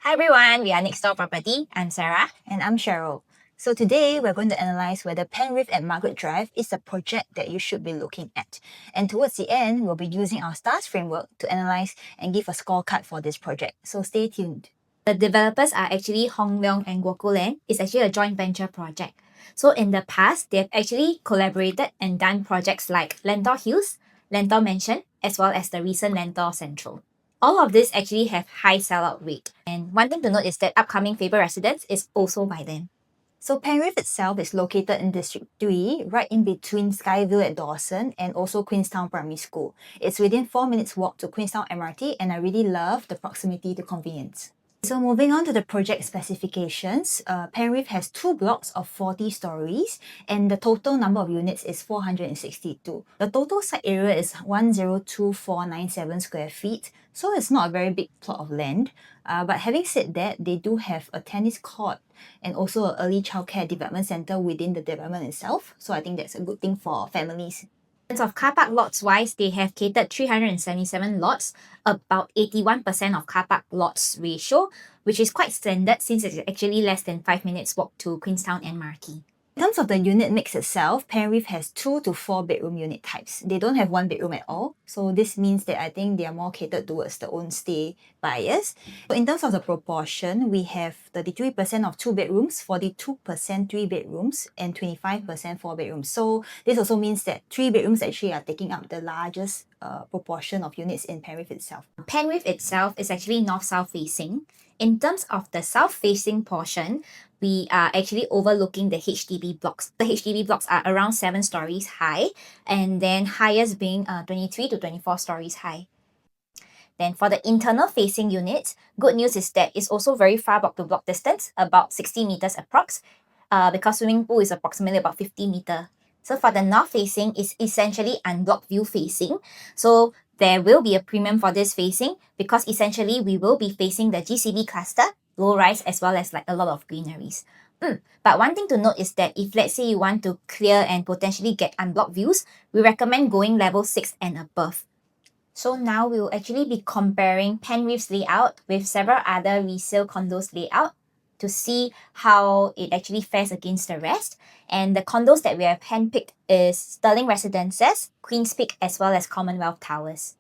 Hi everyone, we are Next Door Property. I'm Sarah. And I'm Cheryl. So today we're going to analyze whether Penrith at Margaret Drive is a project that you should be looking at. And towards the end, we'll be using our STARS framework to analyze and give a scorecard for this project. So stay tuned. The developers are actually Hong Leong and Guokuland. It's actually a joint venture project. So in the past, they've actually collaborated and done projects like Lentor Hills, Lentor Mansion, as well as the recent Lentor Central. All of this actually have high sellout rate. And one thing to note is that upcoming Faber Residence is also by them. So Penrith itself is located in District 3, right in between Skyville at Dawson and also Queenstown Primary School. It's within 4 minutes walk to Queenstown MRT, and I really love the proximity to convenience. So moving on to the project specifications, Penrith has 2 blocks of 40 stories and the total number of units is 462. The total site area is 102497 square feet, so it's not a very big plot of land. But having said that, they do have a tennis court and also an early childcare development center within the development itself. So I think that's a good thing for families. In terms of car park lots wise, they have catered 377 lots, about 81% of car park lots ratio, which is quite standard since it's actually less than 5 minutes walk to Queenstown and Marquee. In terms of the unit mix itself, Penrith has 2 to 4 bedroom unit types. They don't have 1 bedroom at all. So this means that I think they are more catered towards the own stay buyers. So in terms of the proportion, we have 33% of 2 bedrooms, 42% 3 bedrooms, and 25% 4 bedrooms. So this also means that 3 bedrooms actually are taking up the largest proportion of units in Penrith itself. Penrith itself is actually north-south facing. In terms of the south-facing portion, we are actually overlooking the HDB blocks. The HDB blocks are around 7 stories high, and then highest being 23 to 24 stories high. Then for the internal facing units, good news is that it's also very far block to block distance, about 60 meters approx, because swimming pool is approximately about 50 meters. So for the north facing, it's essentially unblocked view facing. So there will be a premium for this facing because essentially we will be facing the GCB cluster, low rise, as well as like a lot of greeneries. But one thing to note is that if let's say you want to clear and potentially get unblocked views, we recommend going level 6 and above. So now we will actually be comparing Penrith's layout with several other resale condos layout to see how it actually fares against the rest. And the condos that we have handpicked is Sterling Residences, Queen's Peak, as well as Commonwealth Towers.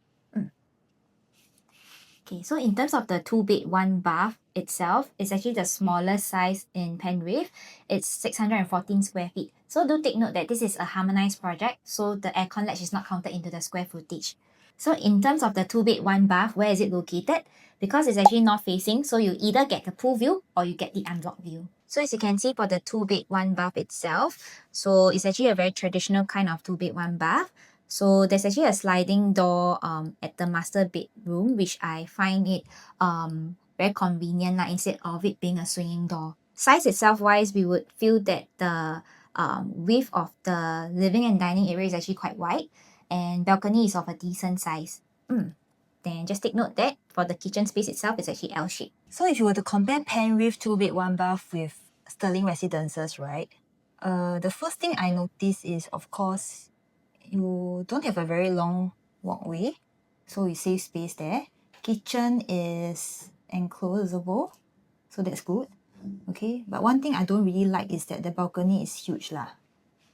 Okay, so in terms of the 2-bed 1-bath itself, it's actually the smallest size in Penrith. It's 614 square feet. So do take note that this is a harmonized project, so the aircon latch is not counted into the square footage. So in terms of the 2-bed 1-bath, where is it located? Because it's actually north facing, so you either get the pool view or you get the unblocked view. So as you can see for the 2-bed 1-bath itself, so it's actually a very traditional kind of 2-bed 1-bath. So there's actually a sliding door at the master bedroom, which I find it very convenient instead of it being a swinging door. Size itself wise, we would feel that the width of the living and dining area is actually quite wide, and balcony is of a decent size. Then just take note that for the kitchen space itself, it's actually L-shaped. So if you were to compare Penrith 2-bed 1-bath with Sterling Residences, right? The first thing I notice is, of course, you don't have a very long walkway, so you save space there. Kitchen is enclosable, so that's good. Okay, but one thing I don't really like is that the balcony is huge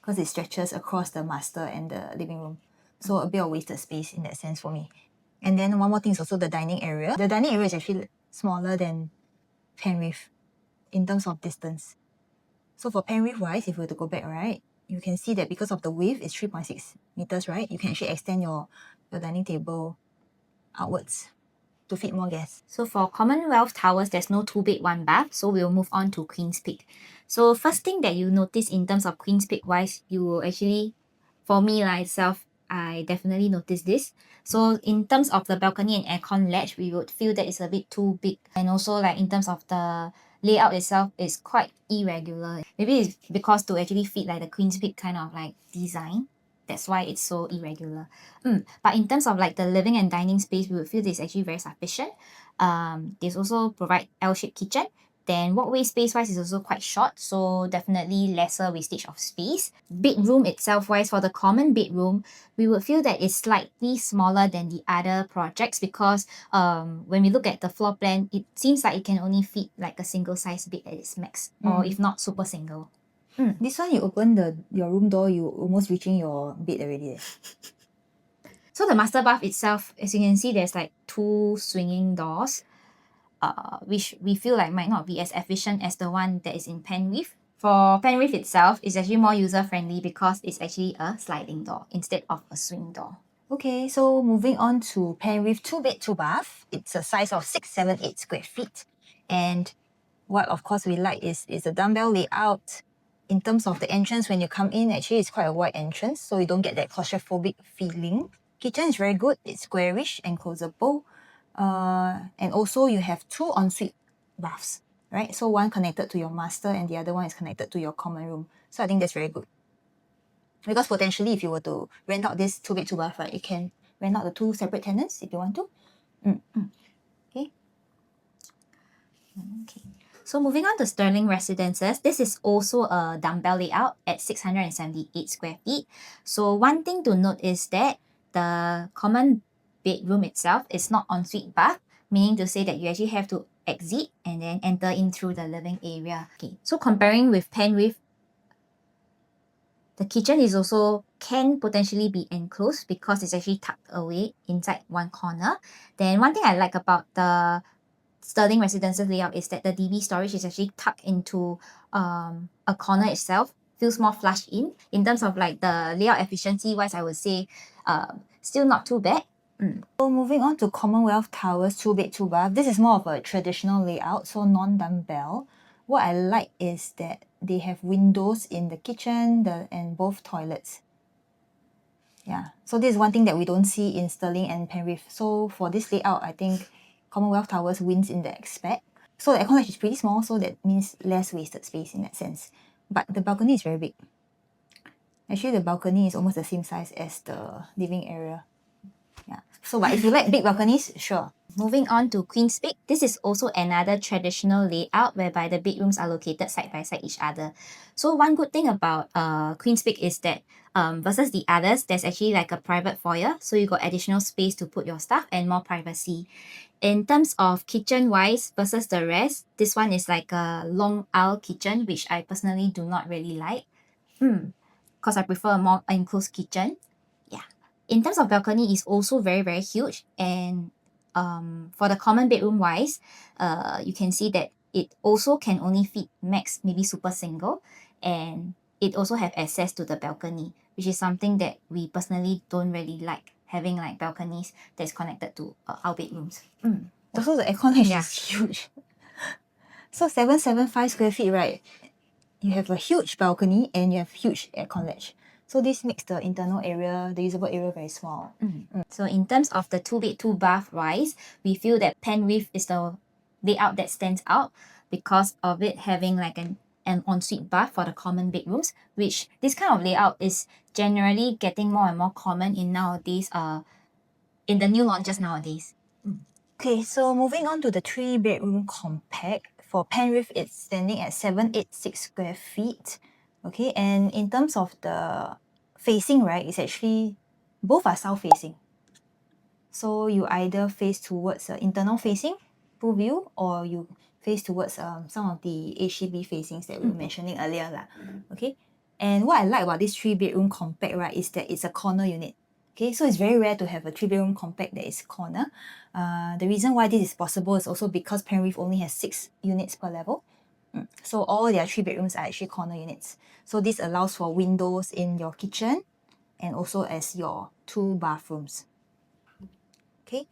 because it stretches across the master and the living room. So a bit of wasted space in that sense for me. And then one more thing is also the dining area. The dining area is actually smaller than Penrith in terms of distance. So for Penrith wise, if we were to go back, right, you can see that because of the width, it's 3.6 meters, right? You can actually extend your dining table outwards to fit more guests. So for Commonwealth Towers, there's no 2-bed 1-bath, so we'll move on to Queen's Peak. So first thing that you notice in terms of Queen's Peak wise, you will actually, for me itself, I definitely noticed this. So in terms of the balcony and aircon latch, we would feel that it's a bit too big. And also in terms of the layout itself, is quite irregular. Maybe it's because to actually fit the Queen's Peak kind of design. That's why it's so irregular. But in terms of the living and dining space, we would feel this is actually very sufficient. This also provide L-shaped kitchen Then walkway space-wise is also quite short, so definitely lesser wastage of space. Bedroom itself-wise, for the common bedroom, we would feel that it's slightly smaller than the other projects because when we look at the floor plan, it seems like it can only fit like a single size bed at its max, or if not super single. This one, you open your room door, you almost reaching your bed already. So the master bath itself, as you can see, there's like 2 swinging doors, which we feel like might not be as efficient as the one that is in Penrith. For Penrith itself, it's actually more user-friendly because it's actually a sliding door instead of a swing door. Okay, so moving on to Penrith 2-bed 2-bath. It's a size of 678 square feet. And what of course we like is the dumbbell layout. In terms of the entrance, when you come in, actually it's quite a wide entrance, so you don't get that claustrophobic feeling. Kitchen is very good. It's squarish and closable. And also you have 2 ensuite baths, right? So one connected to your master and the other one is connected to your common room. So I think that's very good. Because potentially if you were to rent out this 2-bed 2-bath, right, you can rent out the 2 separate tenants if you want to. Okay. Okay. So moving on to Sterling Residences, this is also a dumbbell layout at 678 square feet. So one thing to note is that the common bedroom itself is not ensuite bath, meaning to say that you actually have to exit and then enter in through the living area. Okay, so comparing with Penrith, the kitchen is also can potentially be enclosed because it's actually tucked away inside one corner. Then one thing I like about the Sterling Residences layout is that the DB storage is actually tucked into a corner itself, feels more flushed in terms of like the layout efficiency wise, I would say still not too bad. So moving on to Commonwealth Towers 2-bed 2-bath. This is more of a traditional layout, so non-dumbbell. What I like is that they have windows in the kitchen and both toilets. Yeah, so this is one thing that we don't see in Sterling and Penrith. So for this layout, I think Commonwealth Towers wins in that aspect. So the aircon ledge is pretty small, so that means less wasted space in that sense. But the balcony is very big. Actually, the balcony is almost the same size as the living area. Yeah. So, but if you like big balconies, sure. Moving on to Queen's Peak, this is also another traditional layout whereby the bedrooms are located side by side each other. So one good thing about Queen's Peak is that versus the others, there's actually like a private foyer, so you got additional space to put your stuff and more privacy. In terms of kitchen wise versus the rest, this one is like a long aisle kitchen, which I personally do not really like. Because I prefer a more enclosed kitchen. Yeah. In terms of balcony, is also very, very huge. And for the common bedroom wise, you can see that it also can only fit max maybe super single, and it also have access to the balcony, which is something that we personally don't really like, having like balconies that's connected to our bedrooms. Also, the aircon ledge Yeah. is huge. So 775 square feet, right? You have a huge balcony and you have huge aircon ledge. So this makes the internal area, the usable area, very small. So in terms of the 2-bed 2-bath wise, we feel that Penrith is the layout that stands out because of it having like an ensuite bath for the common bedrooms, which this kind of layout is generally getting more and more common in nowadays, in the new launches nowadays. Okay, so moving on to the 3-bedroom compact. For Penrith, it's standing at 786 square feet. Okay, and in terms of the facing, right, it's actually both are south facing. So you either face towards internal facing pool view, or you face towards some of the HDB facings that we were mentioning earlier lah. Okay, and what I like about this 3-bedroom compact, right, is that it's a corner unit. Okay, so it's very rare to have a 3-bedroom compact that is corner. The reason why this is possible is also because Penrith only has 6 units per level. So all their 3 bedrooms are actually corner units. So this allows for windows in your kitchen and also as your 2 bathrooms. Okay,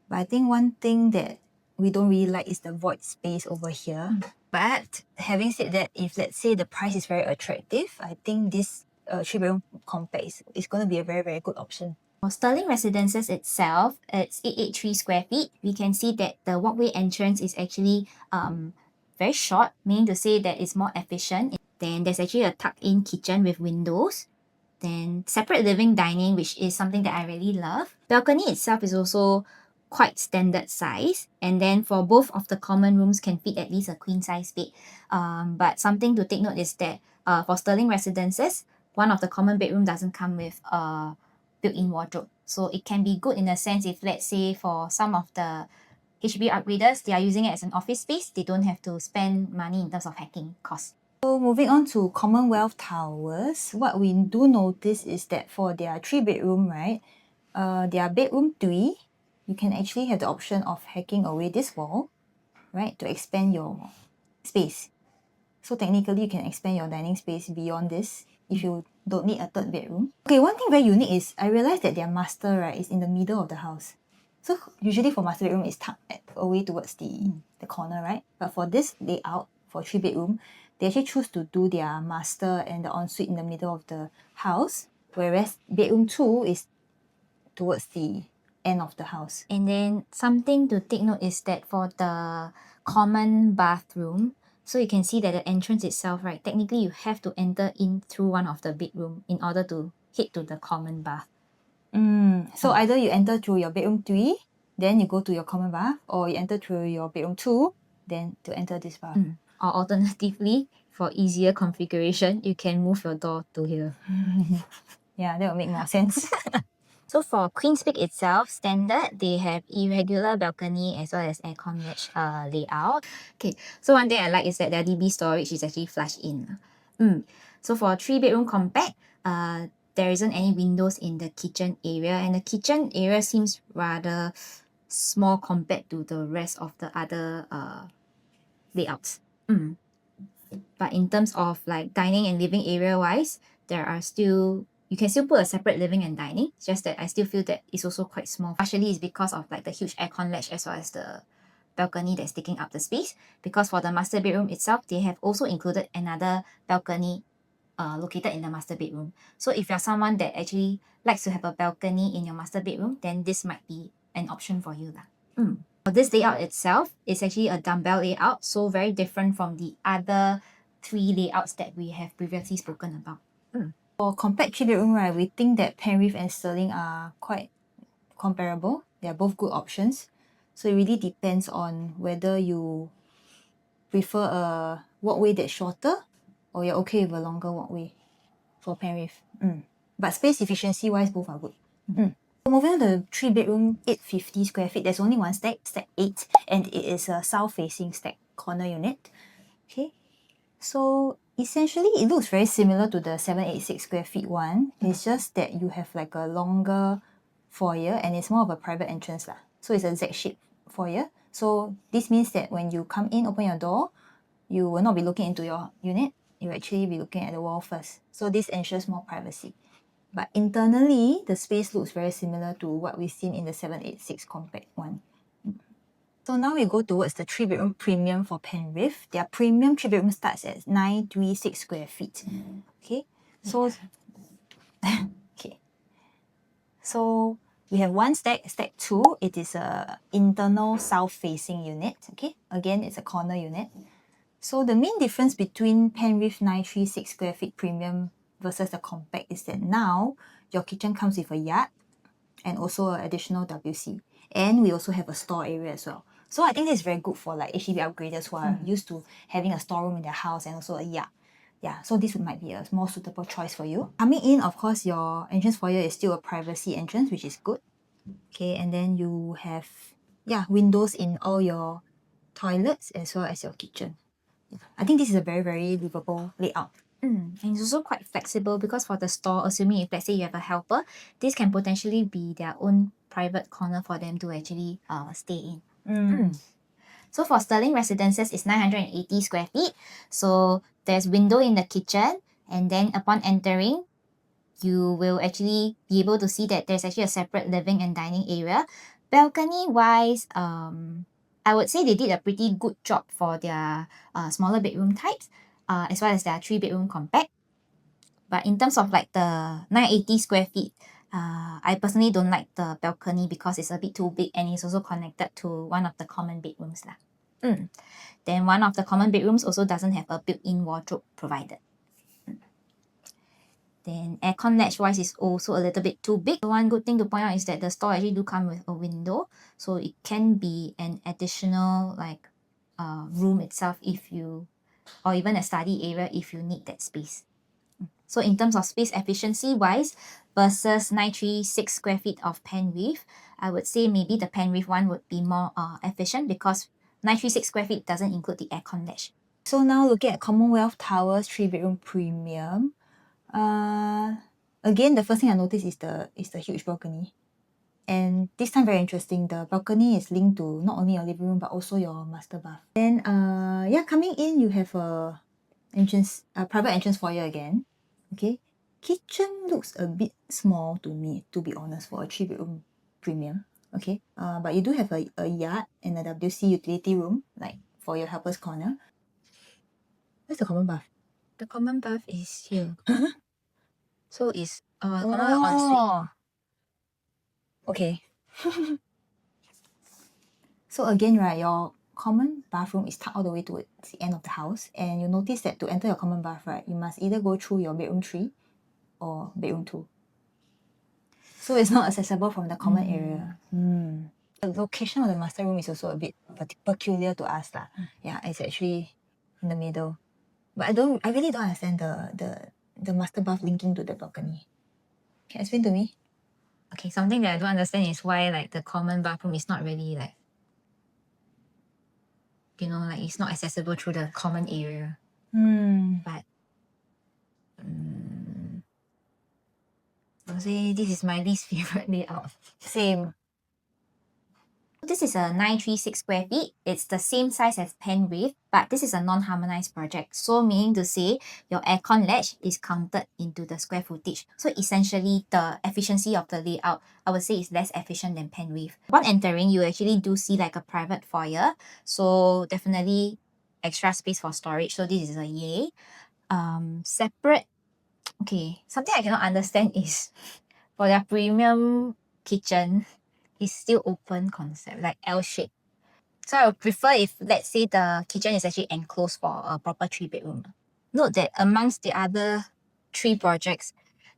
but I think one thing that we don't really like is the void space over here. But having said that, if let's say the price is very attractive, I think this 3-bedroom compact is going to be a very, very good option. For Sterling Residences itself, it's 883 square feet. We can see that the walkway entrance is actually very short, meaning to say that it's more efficient. Then there's actually a tucked-in kitchen with windows. Then separate living dining, which is something that I really love. Balcony itself is also quite standard size. And then for both of the common rooms can fit at least a queen size bed. But something to take note is that for Sterling residences, one of the common bedroom doesn't come with a built-in wardrobe. So it can be good in a sense if, let's say, for some of the HDB upgraders, they are using it as an office space. They don't have to spend money in terms of hacking costs. So moving on to Commonwealth Towers, what we do notice is that for their 3-bedroom, right, their bedroom 3, you can actually have the option of hacking away this wall, right, to expand your space. So technically, you can expand your dining space beyond this if you don't need a 3rd bedroom. Okay, one thing very unique is I realized that their master, right, is in the middle of the house. So usually for master bedroom, it's tucked away towards the corner, right? But for this layout, for 3-bedroom, they actually choose to do their master and the ensuite in the middle of the house, whereas bedroom 2 is towards the end of the house. And then something to take note is that for the common bathroom, so you can see that the entrance itself, right, technically you have to enter in through one of the bedroom in order to head to the common bath. So either you enter through your bedroom 3, then you go to your common bath, or you enter through your bedroom 2, then to enter this bath. Or alternatively, for easier configuration, you can move your door to here. Yeah, that will make more sense. So for Queen's Peak itself, standard, they have irregular balcony as well as aircon ledge layout. Okay, so one thing I like is that their DB storage is actually flush in. So for 3-bedroom compact, there isn't any windows in the kitchen area, and the kitchen area seems rather small compared to the rest of the other layouts. But in terms of like dining and living area wise, you can still put a separate living and dining. It's just that I still feel that it's also quite small. Partially it's because of like the huge aircon ledge as well as the balcony that's taking up the space. Because for the master bedroom itself, they have also included another balcony located in the master bedroom. So if you're someone that actually likes to have a balcony in your master bedroom, then this might be an option for you lah. For this layout itself, it's actually a dumbbell layout, so very different from the other 3 layouts that we have previously spoken about. For compact 3-bedroom, right, we think that Penrith and Sterling are quite comparable. They are both good options. So it really depends on whether you prefer a walkway that's shorter or you're okay with a longer walkway for Penrith. But space efficiency wise, both are good. So moving on to the 3-bedroom 850 square feet, there's only one stack 8, and it is a south-facing stack corner unit. Okay, so essentially it looks very similar to the 786 square feet one. It's just that you have like a longer foyer and it's more of a private entrance lah. So it's a Z-shaped foyer. So this means that when you come in, open your door, you will not be looking into your unit. You will actually be looking at the wall first. So this ensures more privacy. But internally, the space looks very similar to what we've seen in the 786 compact one. So now we go towards the 3-bedroom premium for Penrith. Their premium 3-bedroom starts at 936 square feet. Okay, so okay, so we have one stack 2. It is a internal south-facing unit. Okay, again, it's a corner unit. So the main difference between Penrith 936 square feet premium versus the compact is that now your kitchen comes with a yard and also an additional WC. And we also have a store area as well. So I think this is very good for like HDB upgraders who are used to having a storeroom in their house and also a yard. Yeah, so this might be a more suitable choice for you. Coming in, of course, your entrance foyer is still a privacy entrance, which is good. Okay, and then you have windows in all your toilets as well as your kitchen. I think this is a very, very livable layout. And it's also quite flexible because for the store, assuming if let's say you have a helper, this can potentially be their own private corner for them to actually stay in. So for Sterling Residences, it's 980 square feet. So there's window in the kitchen, and then upon entering, you will actually be able to see that there's actually a separate living and dining area. Balcony wise, I would say they did a pretty good job for their smaller bedroom types, as well as their 3-bedroom compact. But in terms of like the 980 square feet, I personally don't like the balcony because it's a bit too big and it's also connected to one of the common bedrooms lah. Then one of the common bedrooms also doesn't have a built-in wardrobe provided. Then aircon latch wise is also a little bit too big. One good thing to point out is that the store actually do come with a window, so it can be an additional like room itself if you, or even a study area if you need that space. So in terms of space efficiency wise versus 936 square feet of Penrith, I would say maybe the Penrith one would be more efficient because 936 square feet doesn't include the aircon latch. So now looking at Commonwealth Towers 3-bedroom premium. Again, the first thing I noticed is the huge balcony. And this time very interesting, the balcony is linked to not only your living room but also your master bath. Then yeah, coming in you have a private entrance foyer again. Okay. Kitchen looks a bit small to me, to be honest, for a 3-bedroom premium. Okay. But you do have a yard and a WC utility room, like for your helper's corner. Where's the common bath? The common bath is here. So it's common Oh, okay. So again, right, your common bathroom is tucked all the way towards the end of the house, and you notice that to enter your common bath, right, you must either go through your bedroom 3 or bedroom 2. So it's not accessible from the common area. The location of the master room is also a bit peculiar to us lah. Yeah, it's actually in the middle. But I really don't understand the master bath linking to the balcony. Can you explain to me? Okay, something that I don't understand is why like the common bathroom is not really like, you know, like it's not accessible through the common area. But I'll say this is my least favorite layout. Same. This is a 936 square feet. It's the same size as Penrith, but this is a non-harmonized project. So meaning to say your aircon latch is counted into the square footage. So essentially the efficiency of the layout, I would say is less efficient than Penrith. Upon entering, you actually do see like a private foyer. So definitely extra space for storage. So this is a yay. Separate. Okay, something I cannot understand is for their premium kitchen, it's still open concept, like L shape. So I would prefer if, let's say, the kitchen is actually enclosed for a proper 3-bedroom. Note that amongst the other 3 projects,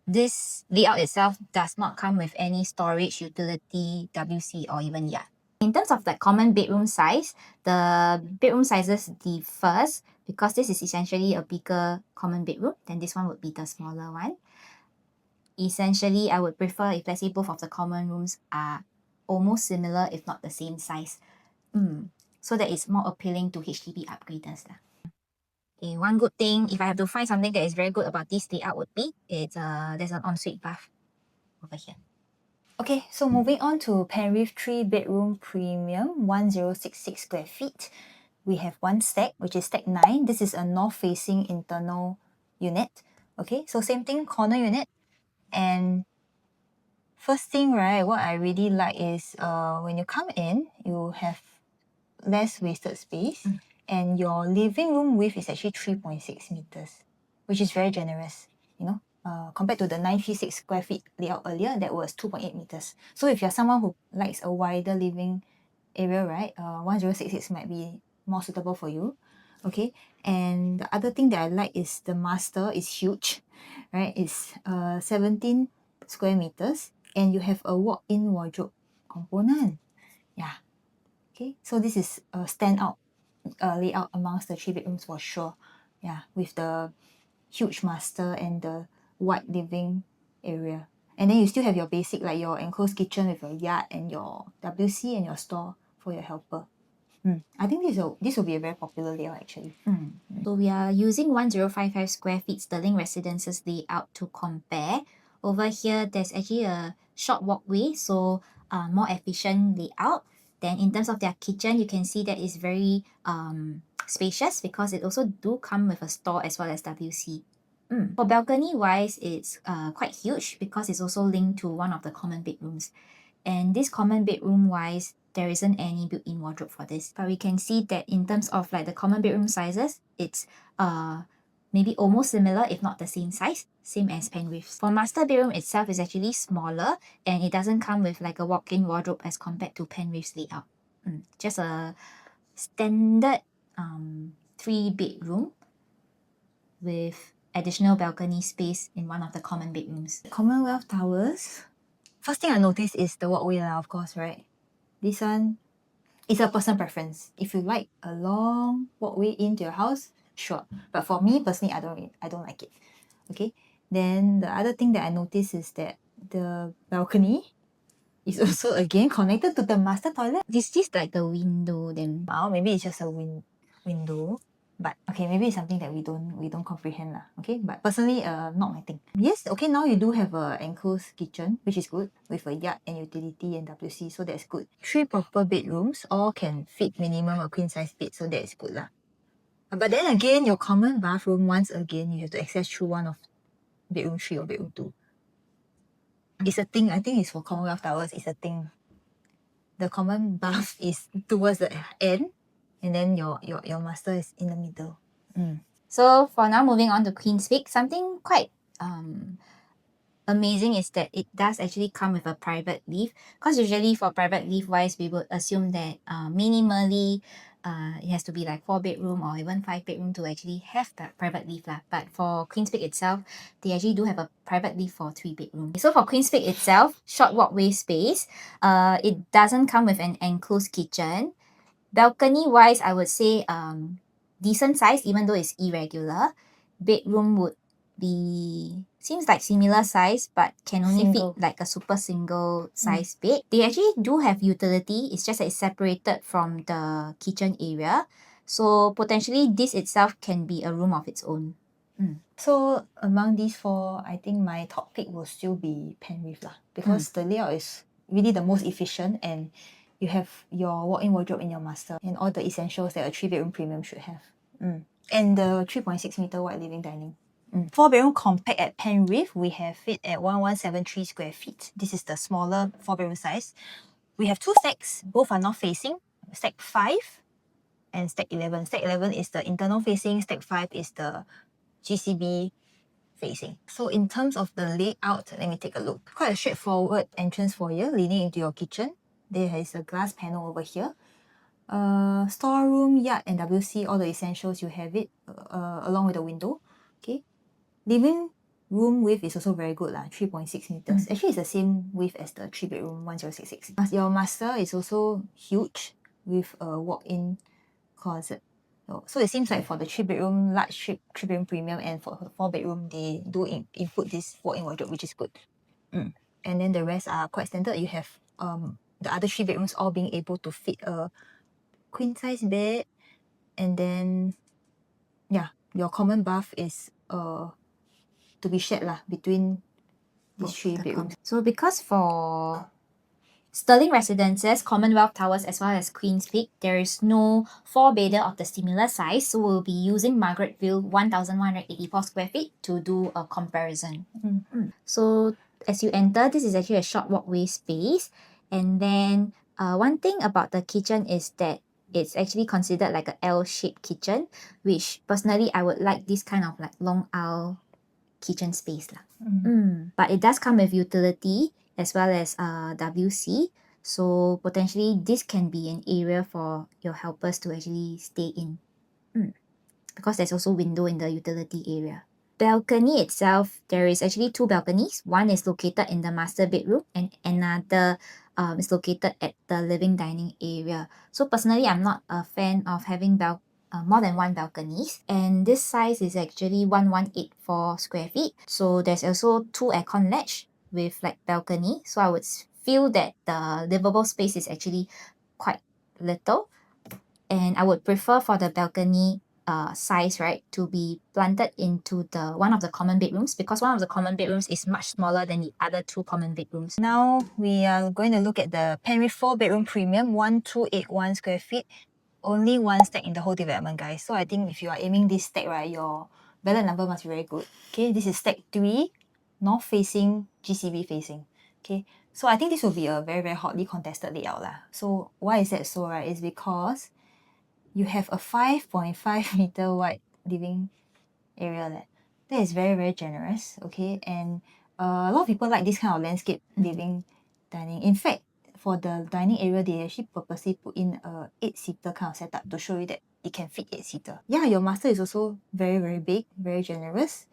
this layout itself does not come with any storage, utility, WC, or even yard. In terms of the common bedroom size, the bedroom sizes differs because this is essentially a bigger common bedroom, then this one would be the smaller one. Essentially, I would prefer if, let's say, both of the common rooms are almost similar, if not the same size. So that it's more appealing to HDB upgraders lah. Okay, one good thing, if I have to find something that is very good about this layout would be, there's an ensuite bath over here. Okay, so moving on to Penrith 3-bedroom premium, 1066 square feet. We have one stack, which is stack 9. This is a north-facing internal unit. Okay, so same thing, corner unit. And first thing, right, what I really like is when you come in, you have less wasted space, and your living room width is actually 3.6 meters, which is very generous, you know. Compared to the 936 square feet layout earlier, that was 2.8 meters. So if you're someone who likes a wider living area, right, 1066 might be more suitable for you. Okay, and the other thing that I like is the master is huge, right? It's 17 square meters, and you have a walk-in wardrobe component. Yeah. Okay, so this is a standout layout amongst the 3 bedrooms for sure. Yeah, with the huge master and the wide living area. And then you still have your basic, like your enclosed kitchen with your yard and your WC and your store for your helper. I think this will be a very popular layout actually. So we are using 1055 square feet Sterling Residences layout to compare. Over here, there's actually a short walkway, so more efficient layout. Then in terms of their kitchen, you can see that it's very spacious because it also do come with a store as well as WC. For balcony wise, it's quite huge because it's also linked to one of the common bedrooms. And this common bedroom wise, there isn't any built-in wardrobe for this. But we can see that in terms of like the common bedroom sizes, it's maybe almost similar, if not the same size, same as Penrith's. For master bedroom itself is actually smaller, and it doesn't come with like a walk-in wardrobe as compared to Penrith's layout. Just a standard 3-bedroom with additional balcony space in one of the common bedrooms. Commonwealth Towers. First thing I noticed is the walkway lah, of course, right? This one is a personal preference. If you like a long walkway into your house, sure. But for me personally, I don't like it. Okay. Then the other thing that I noticed is that the balcony is also again connected to the master toilet. Is this like the window then? Wow, maybe it's just a window. But okay, maybe it's something that we don't comprehend lah. Okay, but personally, not my thing. Yes, okay, now you do have a enclosed kitchen, which is good, with a yard and utility and WC, so that's good. 3 proper bedrooms, all can fit minimum a queen size bed, so that is good lah. But then again, your common bathroom, once again, you have to access through one of bedroom 3 or bedroom 2. It's a thing. I think it's for Commonwealth Towers. It's a thing. The common bath is towards the end, and then your master is in the middle. So for now, moving on to Queen's Peak, something quite amazing is that it does actually come with a private lift, because usually for private lift wise, we would assume that minimally it has to be like 4 bedroom or even 5 bedroom to actually have that private lift lah. But for Queen's Peak itself, they actually do have a private lift for 3 bedrooms. So for Queen's Peak itself, short walkway space, it doesn't come with an enclosed kitchen. Balcony wise, I would say decent size, even though it's irregular. Bedroom would be, seems like similar size, but can only Single. fit like a super single size bed. They actually do have utility, it's just that it's separated from the kitchen area. So potentially this itself can be a room of its own. So among these 4, I think my top pick will still be Penrith lah, because the layout is really the most efficient, and you have your walk-in wardrobe in your master and all the essentials that a 3-bedroom premium should have. And the 3.6 meter wide living dining. 4-bedroom compact at Penrith, we have it at 1173 square feet. This is the smaller 4-bedroom size. We have 2 stacks, both are north facing, stack 5 and stack 11. Stack 11 is the internal facing, stack 5 is the GCB facing. So in terms of the layout, let me take a look. Quite a straightforward entrance foyer leading into your kitchen. There is a glass panel over here. Storeroom, yard and WC, all the essentials, you have it along with the window. Okay. Living room width is also very good lah, 3.6 meters. Actually, it's the same width as the 3-bedroom 1066. Your master is also huge with a walk-in closet. So it seems like for the 3-bedroom, large 3-bedroom premium, and for the 4-bedroom, they do input this walk-in wardrobe, which is good. And then the rest are quite standard. You have the other 3 bedrooms all being able to fit a queen size bed, and then yeah, your common bath is to be shared lah between these 3 bedrooms. So because for Sterling Residences, Commonwealth Towers as well as Queen's Peak, there is no 4-bedder of the similar size, so we'll be using Margaretville 1184 square feet to do a comparison. So as you enter, this is actually a short walkway space, and then one thing about the kitchen is that it's actually considered like a L-shaped kitchen, which personally I would like this kind of like long aisle kitchen space lah. But it does come with utility as well as WC, so potentially this can be an area for your helpers to actually stay in, because there's also window in the utility area. Balcony itself, there is actually 2 balconies. One is located in the master bedroom and another is located at the living dining area. So personally, I'm not a fan of having more than 1 balconies, and this size is actually 1184 square feet. So there's also 2 aircon ledge with like balcony, so I would feel that the livable space is actually quite little, and I would prefer for the balcony size, right, to be planted into the one of the common bedrooms, because one of the common bedrooms is much smaller than the other 2 common bedrooms. Now we are going to look at the Penrith 4-bedroom premium, 1281 square feet. Only 1 stack in the whole development, guys. So I think if you are aiming this stack, right, your ballot number must be very good. Okay, this is stack 3, north facing, GCB facing. Okay, so I think this will be a very, very hotly contested layout lah. So why is that so, right? It's because you have a 5.5 meter wide living area there. That is very, very generous. Okay, and a lot of people like this kind of landscape living dining. In fact, for the dining area, they actually purposely put in a 8-seater kind of setup to show you that it can fit 8-seater. Yeah, your master is also very, very big, very generous.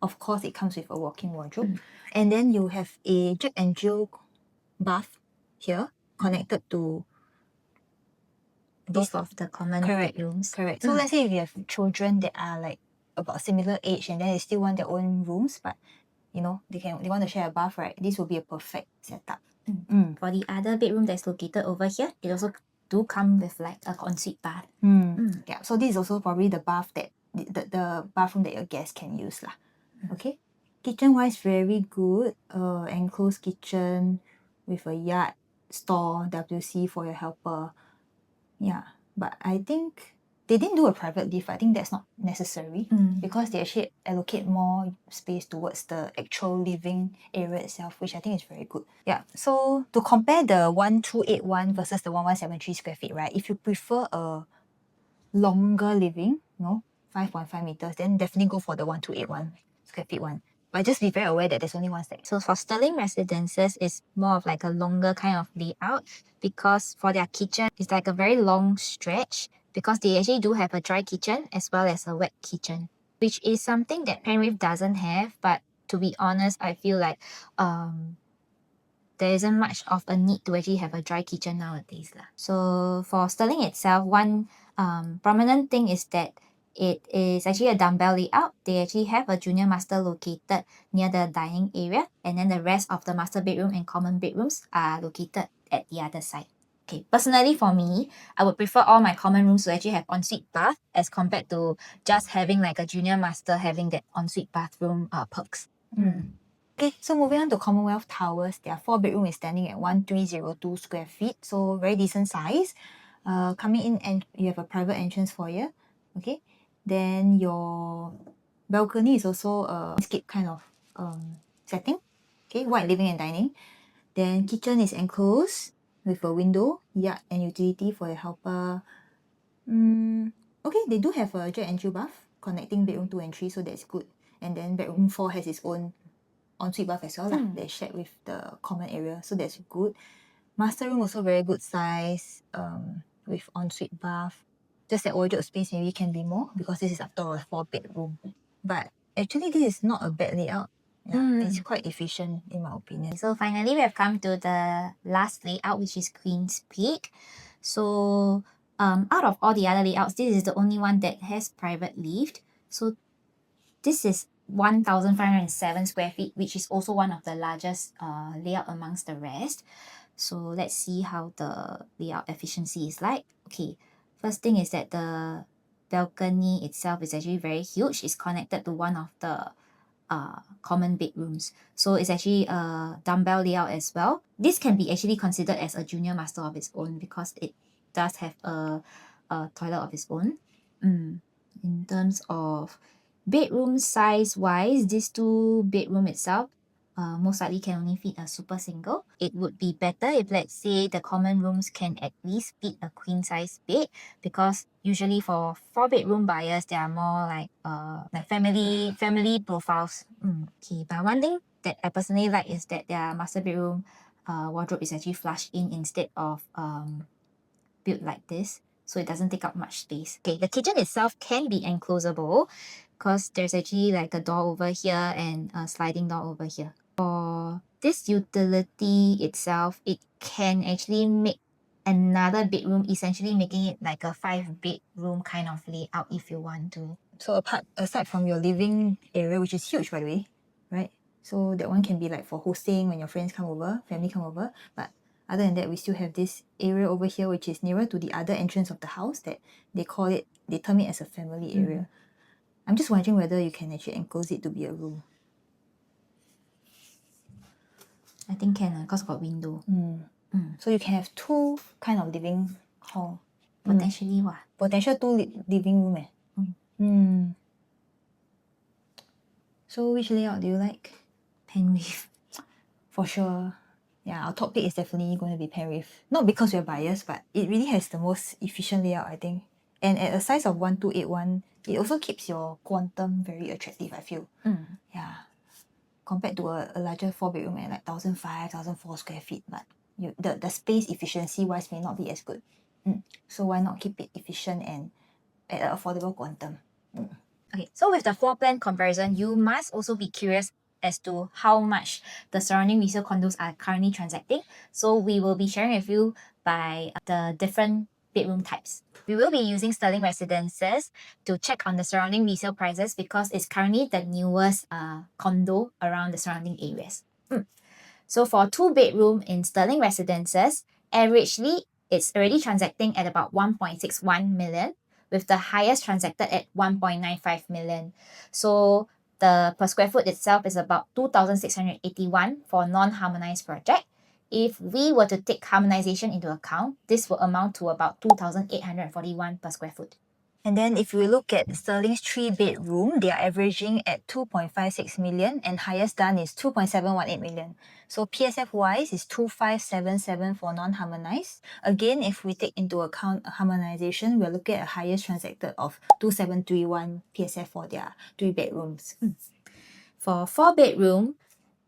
Of course, it comes with a walk-in wardrobe. And then you have a Jack and Jill bath here connected to Both of the common bedrooms. Correct. So let's say if you have children that are like about similar age and then they still want their own rooms, but you know, they want to share a bath, right? This will be a perfect setup. For the other bedroom that's located over here, it also do come with like a ensuite bath. Yeah, so this is also probably the bath that the bathroom that your guests can use lah. Okay. Kitchen wise, very good. Enclosed kitchen with a yard, store, WC for your helper. Yeah, but I think they didn't do a private lift. I think that's not necessary because they actually allocate more space towards the actual living area itself, which I think is very good. Yeah, so to compare the 1281 versus the 1173 square feet, right? If you prefer a longer living, 5.5 meters, then definitely go for the 1281 square feet one. But just be very aware that there's only one stack. So for Sterling Residences, it's more of like a longer kind of layout because for their kitchen, it's like a very long stretch because they actually do have a dry kitchen as well as a wet kitchen, which is something that Penrith doesn't have. But to be honest, I feel like there isn't much of a need to actually have a dry kitchen nowadays lah. So for Sterling itself, one prominent thing is that it is actually a dumbbell layout. They actually have a junior master located near the dining area, and then the rest of the master bedroom and common bedrooms are located at the other side. Okay, personally for me, I would prefer all my common rooms to actually have ensuite bath as compared to just having like a junior master having that ensuite bathroom perks. Okay, so moving on to Commonwealth Towers, their 4-bedroom is standing at 1302 square feet, so very decent size. Coming in and you have a private entrance foyer. Okay, then your balcony is also a landscape kind of setting. Okay, white living and dining. Then kitchen is enclosed with a window, yard and utility for your helper. Okay, they do have a Jack and Jill bath connecting bedroom 2 and 3, so that's good. And then bedroom 4 has its own ensuite bath as well lah. They're shared with the common area, so that's good. Master room also very good size, with ensuite bath. Just that wardrobe space maybe can be more because this is after all a 4-bedroom. But actually this is not a bad layout. Yeah, it's quite efficient in my opinion. So finally, we have come to the last layout, which is Queen's Peak. So out of all the other layouts, this is the only one that has private lift. So this is 1,507 square feet, which is also one of the largest layout amongst the rest. So let's see how the layout efficiency is like. Okay, first thing is that the balcony itself is actually very huge. It's connected to one of the common bedrooms. So it's actually a dumbbell layout as well. This can be actually considered as a junior master of its own because it does have a toilet of its own. In terms of bedroom size wise, this 2-bedroom itself most likely can only fit a super single. It would be better if, let's say, the common rooms can at least fit a queen size bed because usually for 4-bedroom buyers, they are more like family profiles. Okay, but one thing that I personally like is that their master bedroom wardrobe is actually flush in instead of built like this, so it doesn't take up much space. Okay, the kitchen itself can be enclosable because there's actually like a door over here and a sliding door over here. For this utility itself, it can actually make another bedroom, essentially making it like a 5-bedroom kind of layout if you want to. So aside from your living area, which is huge by the way, right? So that one can be like for hosting when your friends come over, family come over. But other than that, we still have this area over here, which is nearer to the other entrance of the house that they term it as a family area. I'm just wondering whether you can actually enclose it to be a room. I think can because got window. So you can have 2 kind of living hall. Potentially what? Potential 2 living room. So which layout do you like? Penrith. For sure. Yeah, our top pick is definitely going to be Penrith. Not because we're biased, but it really has the most efficient layout, I think. And at a size of 1281, it also keeps your quantum very attractive, I feel. Yeah. Compared to a larger 4-bedroom at like 1,500, 1,004 square feet, but the space efficiency wise may not be as good. So why not keep it efficient and at an affordable quantum? Okay, so with the floor plan comparison, you must also be curious as to how much the surrounding resale condos are currently transacting. So we will be sharing with you by the different bedroom types. We will be using Sterling Residences to check on the surrounding resale prices because it's currently the newest condo around the surrounding areas. So for 2 bedroom in Sterling Residences, averagely it's already transacting at about 1.61 million, with the highest transacted at 1.95 million. So the per square foot itself is about 2,681 for non-harmonized project. If we were to take harmonization into account, this will amount to about 2,841 per square foot. And then if we look at Sterling's 3-bedroom, they are averaging at 2.56 million and highest done is 2.718 million. So PSF wise is 2,577 for non-harmonized. Again, if we take into account harmonization, we're looking at a highest transacted of 2,731 PSF for their 3 bedrooms. For 4 bedroom,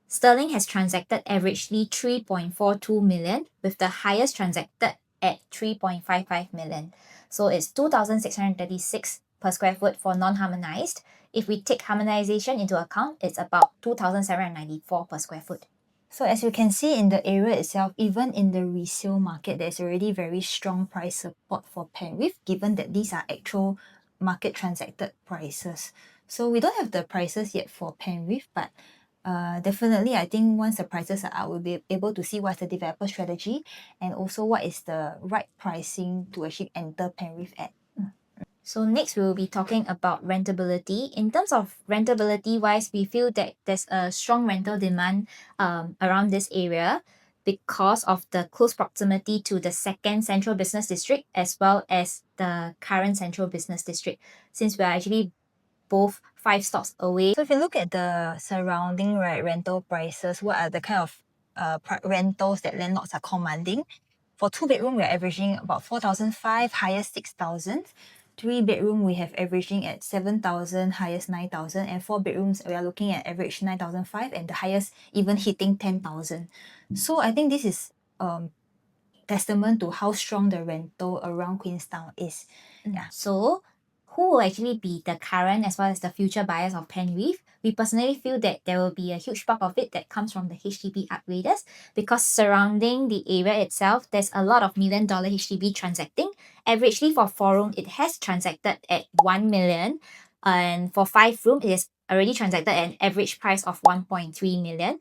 Sterling has transacted averagely 3.42 million, with the highest transacted at 3.55 million. So it's 2,636 per square foot for non-harmonized. If we take harmonization into account, it's about 2,794 per square foot. So as you can see in the area itself, even in the resale market, there's already very strong price support for Penrith, given that these are actual market transacted prices. So we don't have the prices yet for Penrith, but definitely I think once the prices are out, we'll be able to see what's the developer strategy and also what is the right pricing to actually enter Penrith at. So next we will be talking about rentability. In terms of rentability wise, we feel that there's a strong rental demand around this area because of the close proximity to the second central business district as well as the current central business district, since we are actually both 5 stops away. So if you look at the surrounding rental prices, what are the kind of rentals that landlords are commanding? For 2 bedroom, we're averaging about 4,500, highest 6,000. 3 bedroom, we have averaging at 7,000, highest 9,000. And 4 bedrooms, we are looking at average 9,500 and the highest even hitting 10,000. So I think this is testament to how strong the rental around Queenstown is. Yeah. So who will actually be the current as well as the future buyers of Penrith? We personally feel that there will be a huge bulk of it that comes from the HDB upgraders because surrounding the area itself, there's a lot of $1 million HDB transacting. Averagely for 4-room, it has transacted at 1 million. And for 5-room, it is already transacted at an average price of 1.3 million.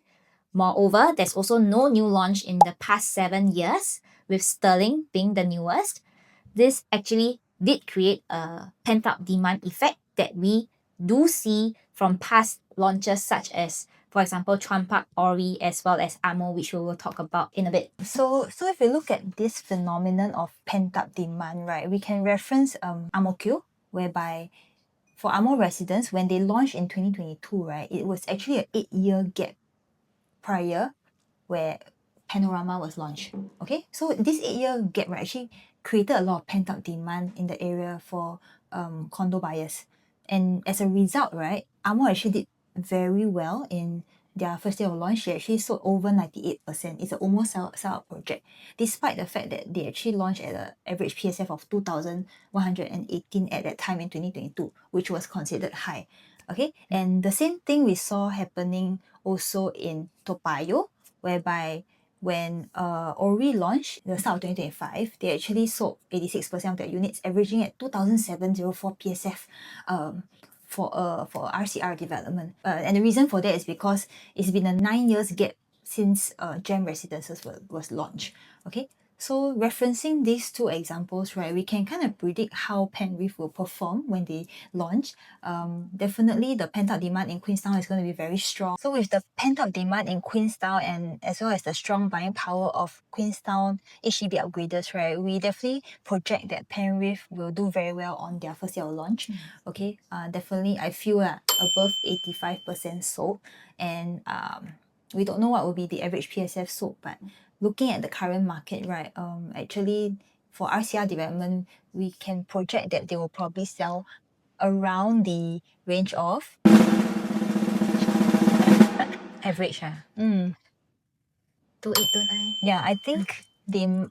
Moreover, there's also no new launch in the past 7 years, with Sterling being the newest. This actually did create a pent-up demand effect that we do see from past launches such as, for example, Chuan Park, Ori, as well as Amo, which we will talk about in a bit. So if we look at this phenomenon of pent-up demand, right, we can reference Amo Q, whereby for Amo residents, when they launched in 2022, right, it was actually an 8-year gap prior where Panorama was launched. Okay, so this 8-year gap right, actually created a lot of pent-up demand in the area for condo buyers. And as a result, right, Amo actually did very well in their first year of launch. They actually sold over 98%. It's an almost sell-out project, despite the fact that they actually launched at an average PSF of 2,118 at that time in 2022, which was considered high. Okay, and the same thing we saw happening also in Toa Payoh, whereby when Ori launched the start of 2025, they actually sold 86% of their units, averaging at 2,704 PSF for RCR development. And the reason for that is because it's been a 9 years gap since Gem Residences was launched. Okay, so referencing these two examples, right, we can kind of predict how Penrith will perform when they launch. Definitely the pent-up demand in Queenstown is going to be very strong. So with the pent-up demand in Queenstown and as well as the strong buying power of Queenstown HDB upgraders, right, we definitely project that Penrith will do very well on their first year of launch. Okay, definitely I feel above 85% sold, and we don't know what will be the average PSF sold, but looking at the current market, right, actually for RCR development, we can project that they will probably sell around the range of Average, 2829. 2829. Yeah, I think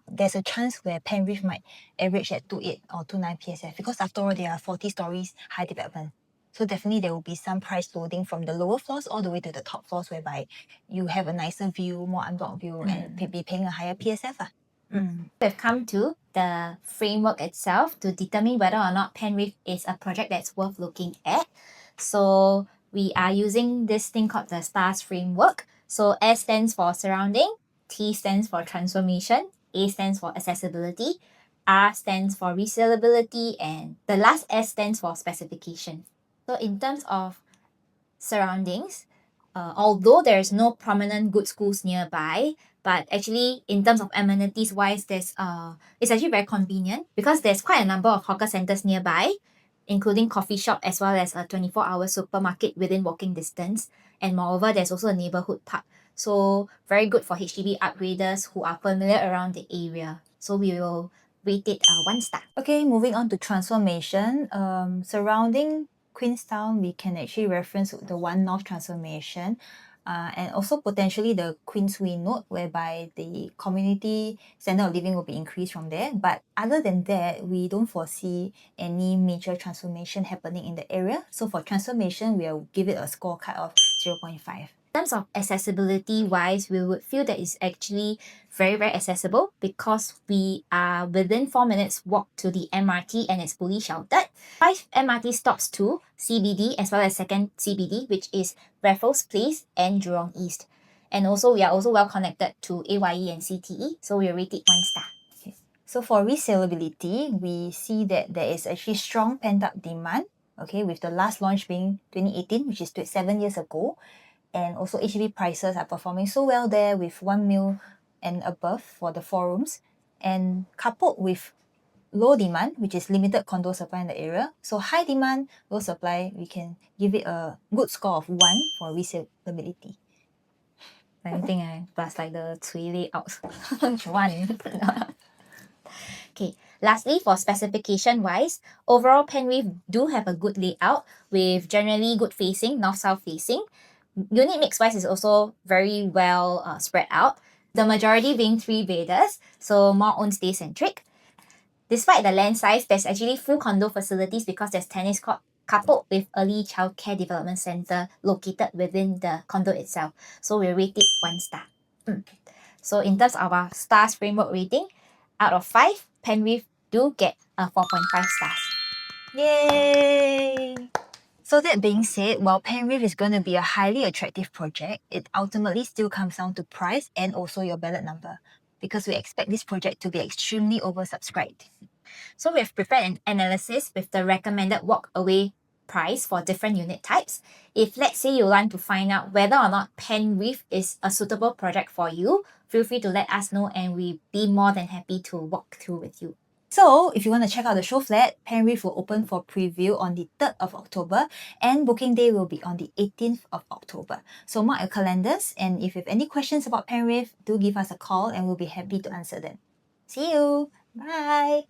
there's a chance where Penrith might average at 28 or 29 PSF because after all, they are 40 stories high development. So definitely there will be some price loading from the lower floors all the way to the top floors, whereby you have a nicer view, more unblocked view, and be paying a higher PSF. We've come to the framework itself to determine whether or not Penrith is a project that's worth looking at. So we are using this thing called the STARS framework. So S stands for surrounding, T stands for transformation, A stands for accessibility, R stands for resaleability, and the last S stands for specification. So in terms of surroundings, although there's no prominent good schools nearby, but actually in terms of amenities wise, it's actually very convenient because there's quite a number of hawker centers nearby, including coffee shop as well as a 24-hour supermarket within walking distance. And moreover, there's also a neighborhood park. So very good for HDB upgraders who are familiar around the area. So we will rate it 1 star. Okay, moving on to transformation. Surrounding Queenstown, we can actually reference the One North transformation, and also potentially the Queensway node, whereby the community standard of living will be increased from there. But other than that, we don't foresee any major transformation happening in the area. So for transformation, we'll give it a scorecard of 0.5. In terms of accessibility wise, we would feel that it's actually very, very accessible because we are within 4 minutes walk to the MRT and it's fully sheltered. 5 MRT stops to CBD as well as second CBD, which is Raffles Place and Jurong East. And also we are also well connected to AYE and CTE, so we rate it 1 star. So for resaleability, we see that there is actually strong pent-up demand, okay, with the last launch being 2018, which is 7 years ago. And also HDB prices are performing so well there with 1 mil and above for the 4 rooms. And coupled with low demand, which is limited condo supply in the area. So high demand, low supply, we can give it a good score of 1 for resaleability. I think I plus like the 3 layouts. 1. Okay, lastly, for specification wise, overall Penrith do have a good layout with generally good facing, north-south facing. Unit mix wise is also very well spread out. The majority being 3 beders, so more own stay centric. Despite the land size, there's actually full condo facilities because there's tennis court coupled with early childcare development center located within the condo itself. So we rate it 1 star. So in terms of our stars framework rating, out of 5, Penrith do get a 4.5 stars. Yay! So that being said, while Penrith is going to be a highly attractive project, it ultimately still comes down to price and also your ballot number, because we expect this project to be extremely oversubscribed. So we have prepared an analysis with the recommended walk-away price for different unit types. If let's say you want to find out whether or not Penrith is a suitable project for you, feel free to let us know and we'll be more than happy to walk through with you. So if you want to check out the show flat, Penrith will open for preview on the 3rd of October and booking day will be on the 18th of October. So mark your calendars, and if you have any questions about Penrith, do give us a call and we'll be happy to answer them. See you! Bye!